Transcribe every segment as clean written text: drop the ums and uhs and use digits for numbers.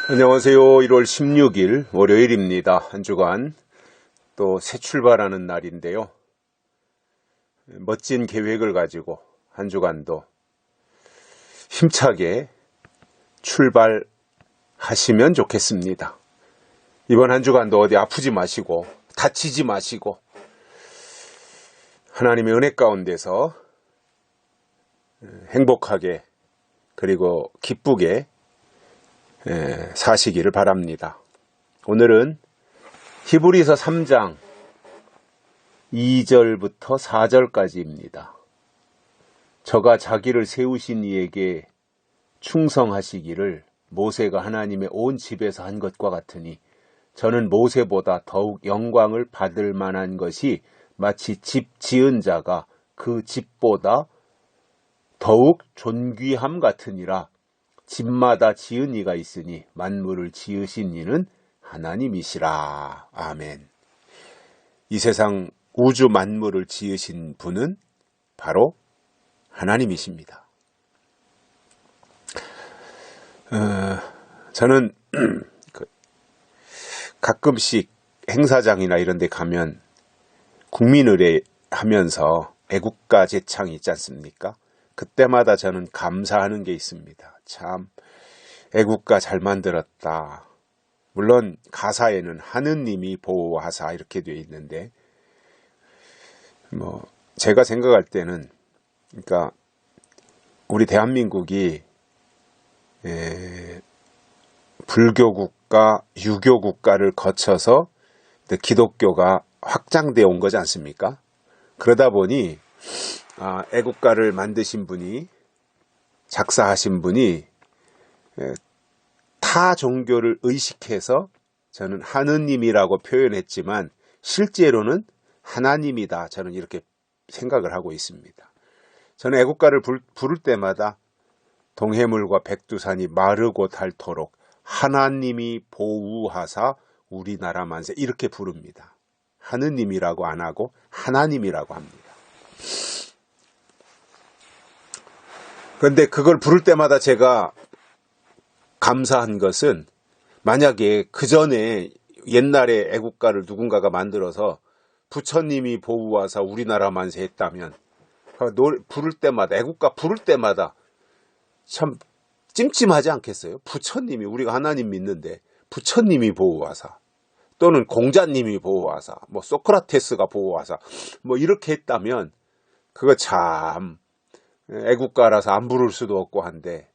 안녕하세요. 1월 16일 월요일입니다. 한 주간 또 새 출발하는 날인데요. 멋진 계획을 가지고 한 주간도 힘차게 출발하시면 좋겠습니다. 이번 한 주간도 어디 아프지 마시고 다치지 마시고 하나님의 은혜 가운데서 행복하게 그리고 기쁘게 사시기를 바랍니다. 오늘은 히브리서 3장 2절부터 4절까지입니다. 저가 자기를 세우신 이에게 충성하시기를 모세가 하나님의 온 집에서 한 것과 같으니 저는 모세보다 더욱 영광을 받을 만한 것이 마치 집 지은 자가 그 집보다 더욱 존귀함 같으니라. 집마다 지은 이가 있으니 만물을 지으신 이는 하나님이시라. 아멘. 이 세상 우주 만물을 지으신 분은 바로 하나님이십니다. 저는 가끔씩 행사장이나 이런 데 가면 국민의례 하면서 애국가 제창이 있지 않습니까? 그때마다 저는 감사하는 게 있습니다. 참 애국가 잘 만들었다. 물론 가사에는 하느님이 보호하사 이렇게 되어 있는데 제가 생각할 때는 그러니까 우리 대한민국이 불교 국가, 유교 국가를 거쳐서 기독교가 확장되어 온 거지 않습니까? 그러다 보니 애국가를 만드신 분이 작사하신 분이 타 종교를 의식해서 저는 하느님이라고 표현했지만 실제로는 하나님이다. 저는 이렇게 생각을 하고 있습니다. 저는 애국가를 부를 때마다 동해물과 백두산이 마르고 닳도록 하나님이 보우하사 우리나라 만세 이렇게 부릅니다. 하느님이라고 안 하고 하나님이라고 합니다. 그런데 그걸 부를 때마다 제가 감사한 것은 만약에 그 전에 옛날에 애국가를 누군가가 만들어서 부처님이 보우하사 우리나라 만세 했다면 부를 때마다 애국가 부를 때마다 참 찜찜하지 않겠어요? 부처님이 우리가 하나님 믿는데 부처님이 보우하사 또는 공자님이 보우하사 소크라테스가 보우하사 이렇게 했다면 그거 참 애국가라서 안 부를 수도 없고 한데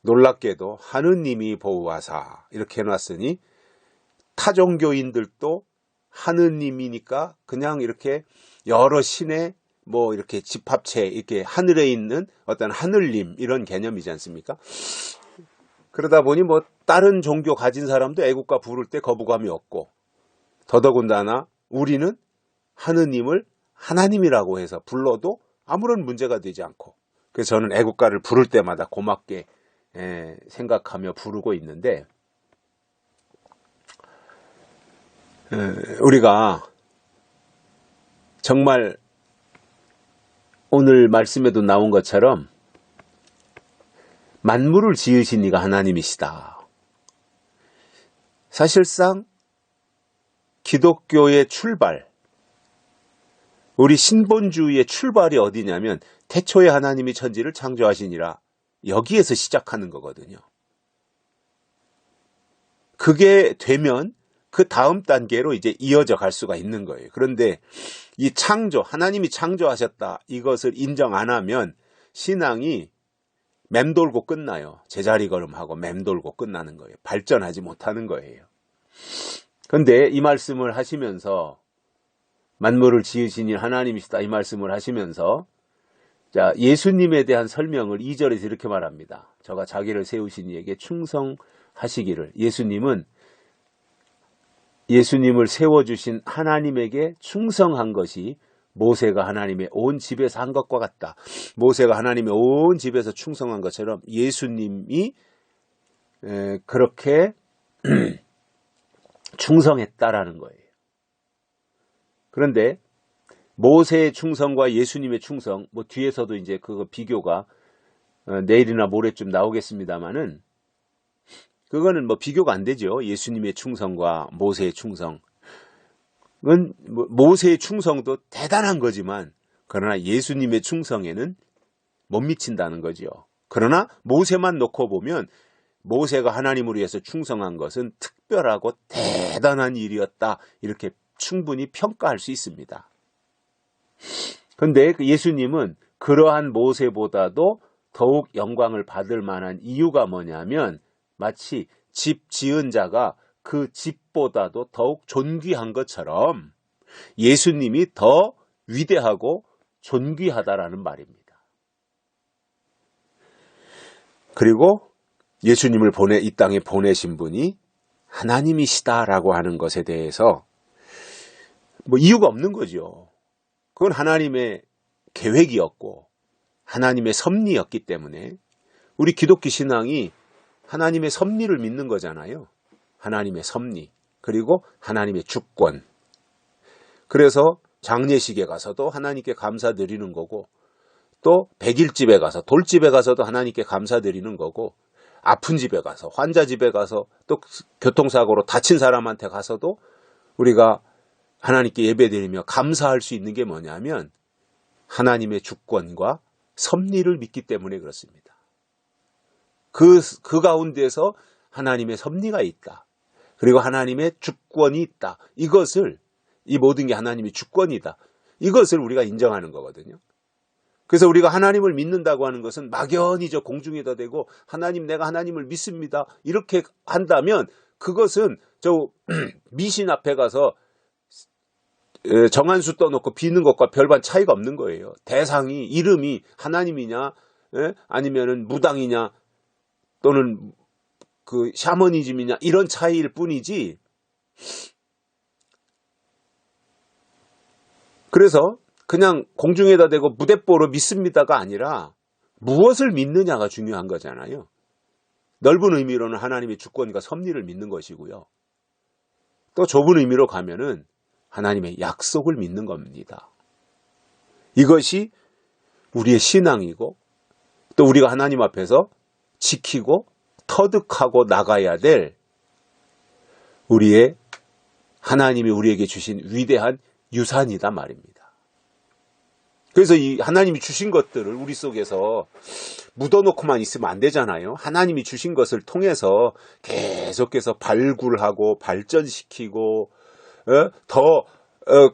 놀랍게도 하느님이 보호하사 이렇게 해놨으니 타종교인들도 하느님이니까 그냥 이렇게 여러 신의 이렇게 집합체 이렇게 하늘에 있는 어떤 하늘님 이런 개념이지 않습니까? 그러다 보니 다른 종교 가진 사람도 애국가 부를 때 거부감이 없고 더더군다나 우리는 하느님을 하나님이라고 해서 불러도 아무런 문제가 되지 않고 그래서 저는 애국가를 부를 때마다 고맙게 생각하며 부르고 있는데 우리가 정말 오늘 말씀에도 나온 것처럼 만물을 지으신 이가 하나님이시다. 사실상 기독교의 출발 우리 신본주의의 출발이 어디냐면 태초에 하나님이 천지를 창조하시니라 여기에서 시작하는 거거든요. 그게 되면 그 다음 단계로 이제 이어져 갈 수가 있는 거예요. 그런데 이 창조, 하나님이 창조하셨다 이것을 인정 안 하면 신앙이 맴돌고 끝나요. 제자리 걸음하고 맴돌고 끝나는 거예요. 발전하지 못하는 거예요. 그런데 이 말씀을 하시면서 만물을 지으신 일 하나님이시다 이 말씀을 하시면서 자 예수님에 대한 설명을 2절에서 이렇게 말합니다. 저가 자기를 세우신 이에게 충성하시기를 예수님을 세워주신 하나님에게 충성한 것이 모세가 하나님의 온 집에서 한 것과 같다. 모세가 하나님의 온 집에서 충성한 것처럼 예수님이 그렇게 충성했다라는 거예요. 그런데 모세의 충성과 예수님의 충성, 뒤에서도 이제 그거 비교가 내일이나 모레쯤 나오겠습니다만은 그거는 뭐 비교가 안 되죠. 예수님의 충성과 모세의 충성은 모세의 충성도 대단한 거지만 그러나 예수님의 충성에는 못 미친다는 거죠. 그러나 모세만 놓고 보면 모세가 하나님을 위해서 충성한 것은 특별하고 대단한 일이었다. 이렇게 충분히 평가할 수 있습니다. 그런데 예수님은 그러한 모세보다도 더욱 영광을 받을 만한 이유가 뭐냐면 마치 집 지은 자가 그 집보다도 더욱 존귀한 것처럼 예수님이 더 위대하고 존귀하다라는 말입니다. 그리고 예수님을 이 땅에 보내신 분이 하나님이시다라고 하는 것에 대해서 뭐 이유가 없는 거죠. 그건 하나님의 계획이었고 하나님의 섭리였기 때문에 우리 기독교 신앙이 하나님의 섭리를 믿는 거잖아요. 하나님의 섭리 그리고 하나님의 주권. 그래서 장례식에 가서도 하나님께 감사드리는 거고 또 백일집에 가서 돌집에 가서도 하나님께 감사드리는 거고 아픈 집에 가서 환자 집에 가서 또 교통사고로 다친 사람한테 가서도 우리가 하나님께 예배드리며 감사할 수 있는 게 뭐냐면 하나님의 주권과 섭리를 믿기 때문에 그렇습니다. 그 가운데서 하나님의 섭리가 있다. 그리고 하나님의 주권이 있다. 이 모든 게 하나님의 주권이다. 이것을 우리가 인정하는 거거든요. 그래서 우리가 하나님을 믿는다고 하는 것은 막연히 저 공중에다 대고 내가 하나님을 믿습니다. 이렇게 한다면 그것은 저 미신 앞에 가서 정한수 떠놓고 비는 것과 별반 차이가 없는 거예요. 대상이 이름이 하나님이냐 아니면은 무당이냐 또는 그 샤머니즘이냐 이런 차이일 뿐이지. 그래서 그냥 공중에다 대고 무대뽀로 믿습니다가 아니라 무엇을 믿느냐가 중요한 거잖아요. 넓은 의미로는 하나님의 주권과 섭리를 믿는 것이고요. 또 좁은 의미로 가면은 하나님의 약속을 믿는 겁니다. 이것이 우리의 신앙이고 또 우리가 하나님 앞에서 지키고 터득하고 나가야 될 하나님이 우리에게 주신 위대한 유산이다 말입니다. 그래서 이 하나님이 주신 것들을 우리 속에서 묻어놓고만 있으면 안 되잖아요. 하나님이 주신 것을 통해서 계속해서 발굴하고 발전시키고 더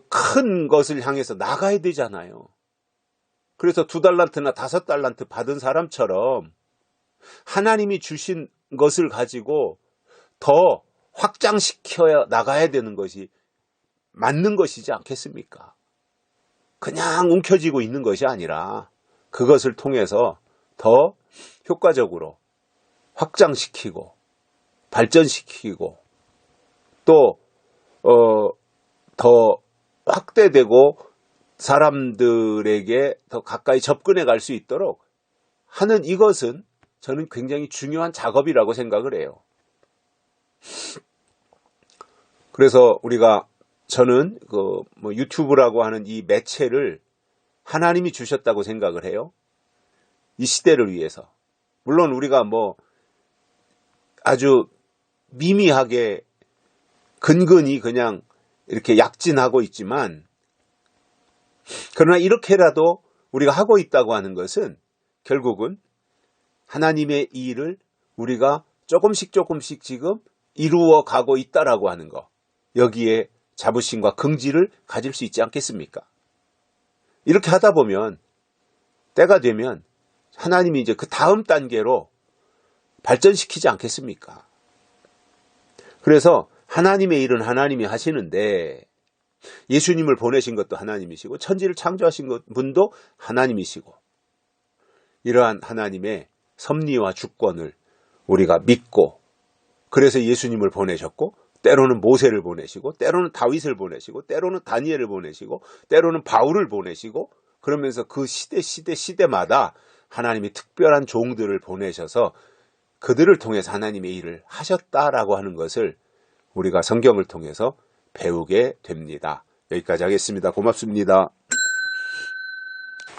큰 것을 향해서 나가야 되잖아요. 그래서 2달란트나 5달란트 받은 사람처럼 하나님이 주신 것을 가지고 더 확장시켜 나가야 되는 것이 맞는 것이지 않겠습니까? 그냥 움켜쥐고 있는 것이 아니라 그것을 통해서 더 효과적으로 확장시키고 발전시키고 또 더 확대되고 사람들에게 더 가까이 접근해 갈 수 있도록 하는 이것은 저는 굉장히 중요한 작업이라고 생각을 해요. 그래서 저는 유튜브라고 하는 이 매체를 하나님이 주셨다고 생각을 해요. 이 시대를 위해서. 물론 우리가 아주 미미하게 근근히 그냥 이렇게 약진하고 있지만 그러나 이렇게라도 우리가 하고 있다고 하는 것은 결국은 하나님의 일을 우리가 조금씩 지금 이루어 가고 있다라고 하는 거. 여기에 자부심과 긍지를 가질 수 있지 않겠습니까? 이렇게 하다 보면 때가 되면 하나님이 이제 그 다음 단계로 발전시키지 않겠습니까? 그래서 하나님의 일은 하나님이 하시는데 예수님을 보내신 것도 하나님이시고 천지를 창조하신 분도 하나님이시고 이러한 하나님의 섭리와 주권을 우리가 믿고 그래서 예수님을 보내셨고 때로는 모세를 보내시고 때로는 다윗을 보내시고 때로는 다니엘을 보내시고 때로는 바울을 보내시고 그러면서 그 시대마다 하나님이 특별한 종들을 보내셔서 그들을 통해서 하나님의 일을 하셨다라고 하는 것을 우리가 성경을 통해서 배우게 됩니다. 여기까지 하겠습니다. 고맙습니다.